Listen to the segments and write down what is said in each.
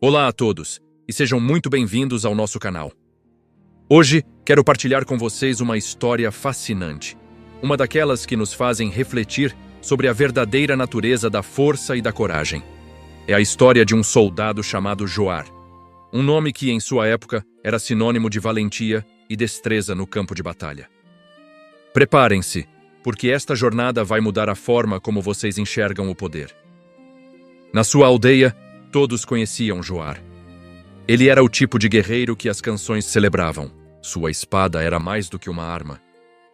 Olá a todos e sejam muito bem-vindos ao nosso canal. Hoje quero partilhar com vocês uma história fascinante, uma daquelas que nos fazem refletir sobre a verdadeira natureza da força e da coragem. É a história de um soldado chamado Joar, um nome que em sua época era sinônimo de valentia e destreza no campo de batalha. Preparem-se, porque esta jornada vai mudar a forma como vocês enxergam o poder. Na sua aldeia, todos conheciam Joar. Ele era o tipo de guerreiro que as canções celebravam. Sua espada era mais do que uma arma.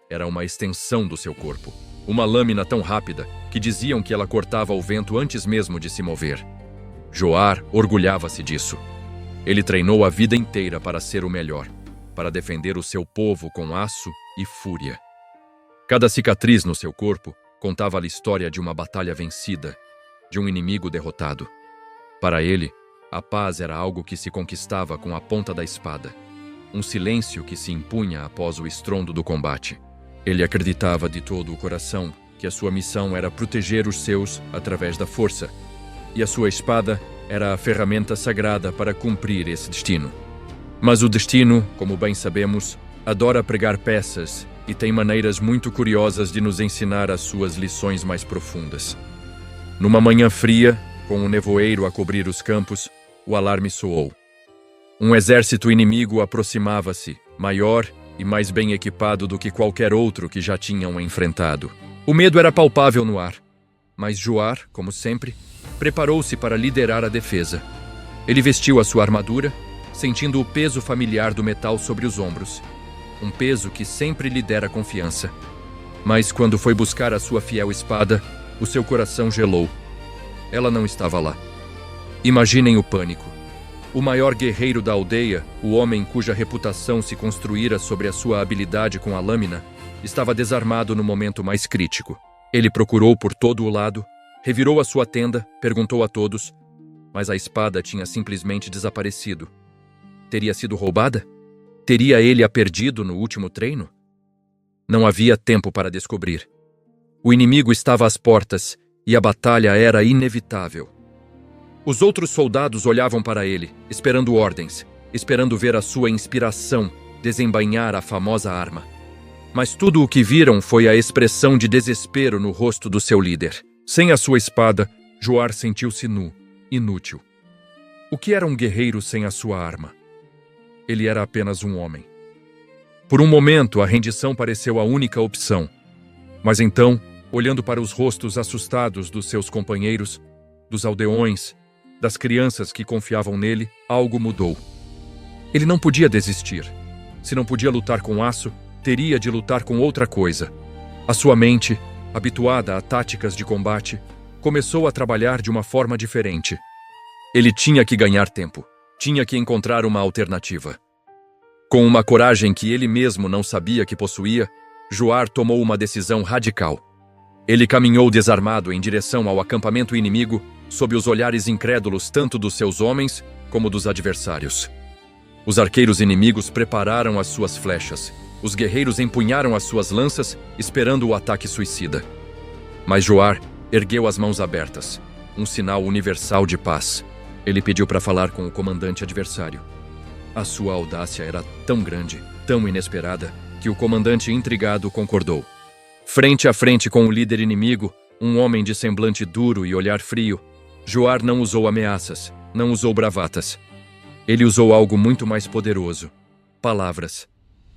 Era uma extensão do seu corpo. Uma lâmina tão rápida que diziam que ela cortava o vento antes mesmo de se mover. Joar orgulhava-se disso. Ele treinou a vida inteira para ser o melhor, para defender o seu povo com aço e fúria. Cada cicatriz no seu corpo contava a história de uma batalha vencida, de um inimigo derrotado. Para ele, a paz era algo que se conquistava com a ponta da espada, um silêncio que se impunha após o estrondo do combate. Ele acreditava de todo o coração que a sua missão era proteger os seus através da força, e a sua espada era a ferramenta sagrada para cumprir esse destino. Mas o destino, como bem sabemos, adora pregar peças e tem maneiras muito curiosas de nos ensinar as suas lições mais profundas. Numa manhã fria, com o nevoeiro a cobrir os campos, o alarme soou. Um exército inimigo aproximava-se, maior e mais bem equipado do que qualquer outro que já tinham enfrentado. O medo era palpável no ar, mas Joar, como sempre, preparou-se para liderar a defesa. Ele vestiu a sua armadura, sentindo o peso familiar do metal sobre os ombros, um peso que sempre lhe dera confiança. Mas quando foi buscar a sua fiel espada, o seu coração gelou. Ela não estava lá. Imaginem o pânico. O maior guerreiro da aldeia, o homem cuja reputação se construíra sobre a sua habilidade com a lâmina, estava desarmado no momento mais crítico. Ele procurou por todo o lado, revirou a sua tenda, perguntou a todos, mas a espada tinha simplesmente desaparecido. Teria sido roubada? Teria ele a perdido no último treino? Não havia tempo para descobrir. O inimigo estava às portas e a batalha era inevitável. Os outros soldados olhavam para ele, esperando ordens, esperando ver a sua inspiração desembainhar a famosa arma. Mas tudo o que viram foi a expressão de desespero no rosto do seu líder. Sem a sua espada, Joar sentiu-se nu, inútil. O que era um guerreiro sem a sua arma? Ele era apenas um homem. Por um momento, a rendição pareceu a única opção. Mas então, olhando para os rostos assustados dos seus companheiros, dos aldeões, das crianças que confiavam nele, algo mudou. Ele não podia desistir. Se não podia lutar com aço, teria de lutar com outra coisa. A sua mente, habituada a táticas de combate, começou a trabalhar de uma forma diferente. Ele tinha que ganhar tempo. Tinha que encontrar uma alternativa. Com uma coragem que ele mesmo não sabia que possuía, Joar tomou uma decisão radical. Ele caminhou desarmado em direção ao acampamento inimigo, sob os olhares incrédulos tanto dos seus homens como dos adversários. Os arqueiros inimigos prepararam as suas flechas. Os guerreiros empunharam as suas lanças, esperando o ataque suicida. Mas Joar ergueu as mãos abertas, um sinal universal de paz. Ele pediu para falar com o comandante adversário. A sua audácia era tão grande, tão inesperada, que o comandante intrigado concordou. Frente a frente com o líder inimigo, um homem de semblante duro e olhar frio, Joar não usou ameaças, não usou bravatas. Ele usou algo muito mais poderoso: palavras.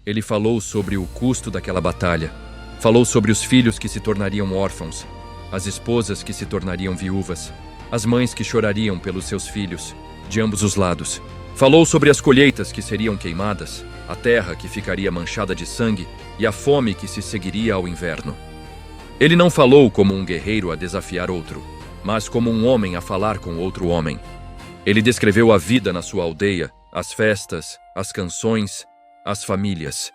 Ele falou sobre o custo daquela batalha, falou sobre os filhos que se tornariam órfãos, as esposas que se tornariam viúvas, as mães que chorariam pelos seus filhos, de ambos os lados. Falou sobre as colheitas que seriam queimadas, a terra que ficaria manchada de sangue e a fome que se seguiria ao inverno. Ele não falou como um guerreiro a desafiar outro, mas como um homem a falar com outro homem. Ele descreveu a vida na sua aldeia, as festas, as canções, as famílias.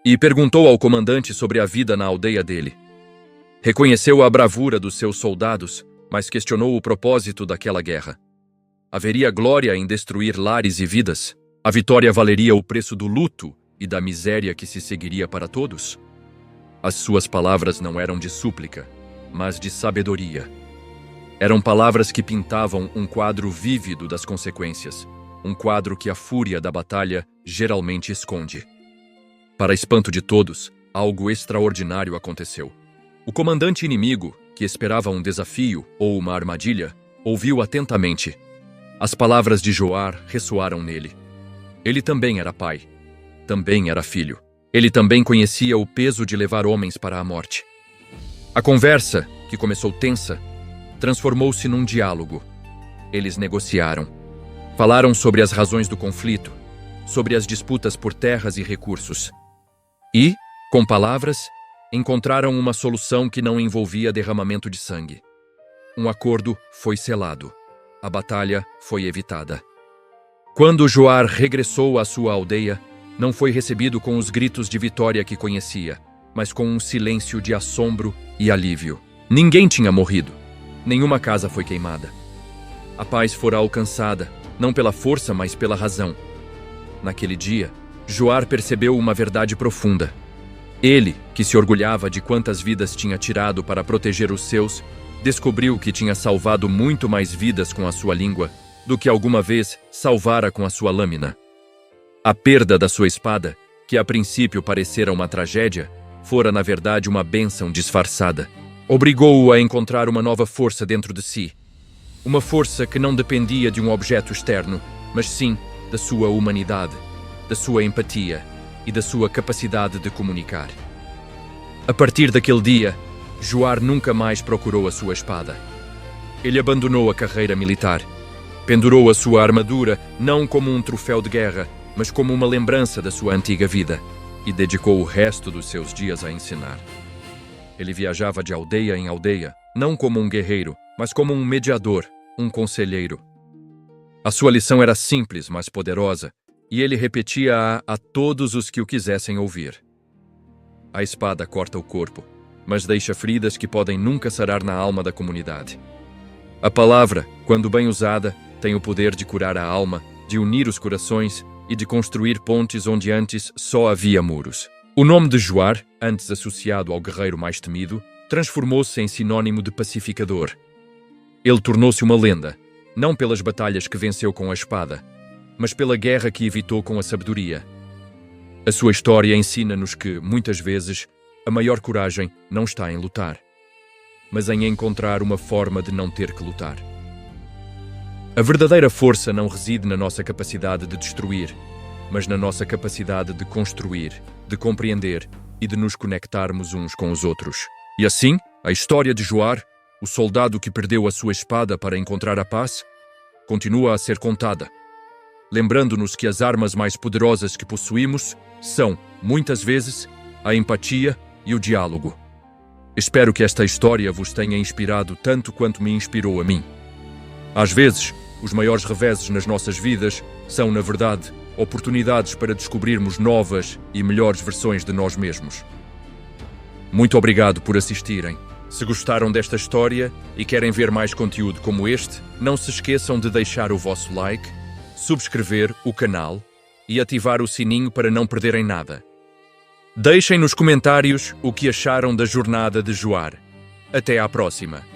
E perguntou ao comandante sobre a vida na aldeia dele. Reconheceu a bravura dos seus soldados, mas questionou o propósito daquela guerra. Haveria glória em destruir lares e vidas? A vitória valeria o preço do luto e da miséria que se seguiria para todos? As suas palavras não eram de súplica, mas de sabedoria. Eram palavras que pintavam um quadro vívido das consequências, um quadro que a fúria da batalha geralmente esconde. Para espanto de todos, algo extraordinário aconteceu. O comandante inimigo, que esperava um desafio ou uma armadilha, ouviu atentamente. As palavras de Joar ressoaram nele. Ele também era pai. Também era filho. Ele também conhecia o peso de levar homens para a morte. A conversa, que começou tensa, transformou-se num diálogo. Eles negociaram. Falaram sobre as razões do conflito, sobre as disputas por terras e recursos. E, com palavras, encontraram uma solução que não envolvia derramamento de sangue. Um acordo foi selado. A batalha foi evitada. Quando Joar regressou à sua aldeia, não foi recebido com os gritos de vitória que conhecia, mas com um silêncio de assombro e alívio. Ninguém tinha morrido. Nenhuma casa foi queimada. A paz fora alcançada, não pela força, mas pela razão. Naquele dia, Joar percebeu uma verdade profunda. Ele, que se orgulhava de quantas vidas tinha tirado para proteger os seus, descobriu que tinha salvado muito mais vidas com a sua língua do que alguma vez salvara com a sua lâmina. A perda da sua espada, que a princípio parecera uma tragédia, fora na verdade uma bênção disfarçada. Obrigou-o a encontrar uma nova força dentro de si. Uma força que não dependia de um objeto externo, mas sim da sua humanidade, da sua empatia e da sua capacidade de comunicar. A partir daquele dia, Joar nunca mais procurou a sua espada. Ele abandonou a carreira militar. Pendurou a sua armadura não como um troféu de guerra, mas como uma lembrança da sua antiga vida, e dedicou o resto dos seus dias a ensinar. Ele viajava de aldeia em aldeia, não como um guerreiro, mas como um mediador, um conselheiro. A sua lição era simples, mas poderosa, e ele repetia-a a todos os que o quisessem ouvir. A espada corta o corpo, mas deixa feridas que podem nunca sarar na alma da comunidade. A palavra, quando bem usada, tem o poder de curar a alma, de unir os corações e de construir pontes onde antes só havia muros. O nome de Joar, antes associado ao guerreiro mais temido, transformou-se em sinônimo de pacificador. Ele tornou-se uma lenda, não pelas batalhas que venceu com a espada, mas pela guerra que evitou com a sabedoria. A sua história ensina-nos que, muitas vezes, a maior coragem não está em lutar, mas em encontrar uma forma de não ter que lutar. A verdadeira força não reside na nossa capacidade de destruir, mas na nossa capacidade de construir, de compreender e de nos conectarmos uns com os outros. E assim, a história de Joar, o soldado que perdeu a sua espada para encontrar a paz, continua a ser contada, lembrando-nos que as armas mais poderosas que possuímos são, muitas vezes, a empatia e o diálogo. Espero que esta história vos tenha inspirado tanto quanto me inspirou a mim. Às vezes, os maiores reveses nas nossas vidas são, na verdade, oportunidades para descobrirmos novas e melhores versões de nós mesmos. Muito obrigado por assistirem. Se gostaram desta história e querem ver mais conteúdo como este, não se esqueçam de deixar o vosso like, subscrever o canal e ativar o sininho para não perderem nada. Deixem nos comentários o que acharam da jornada de Joar. Até à próxima!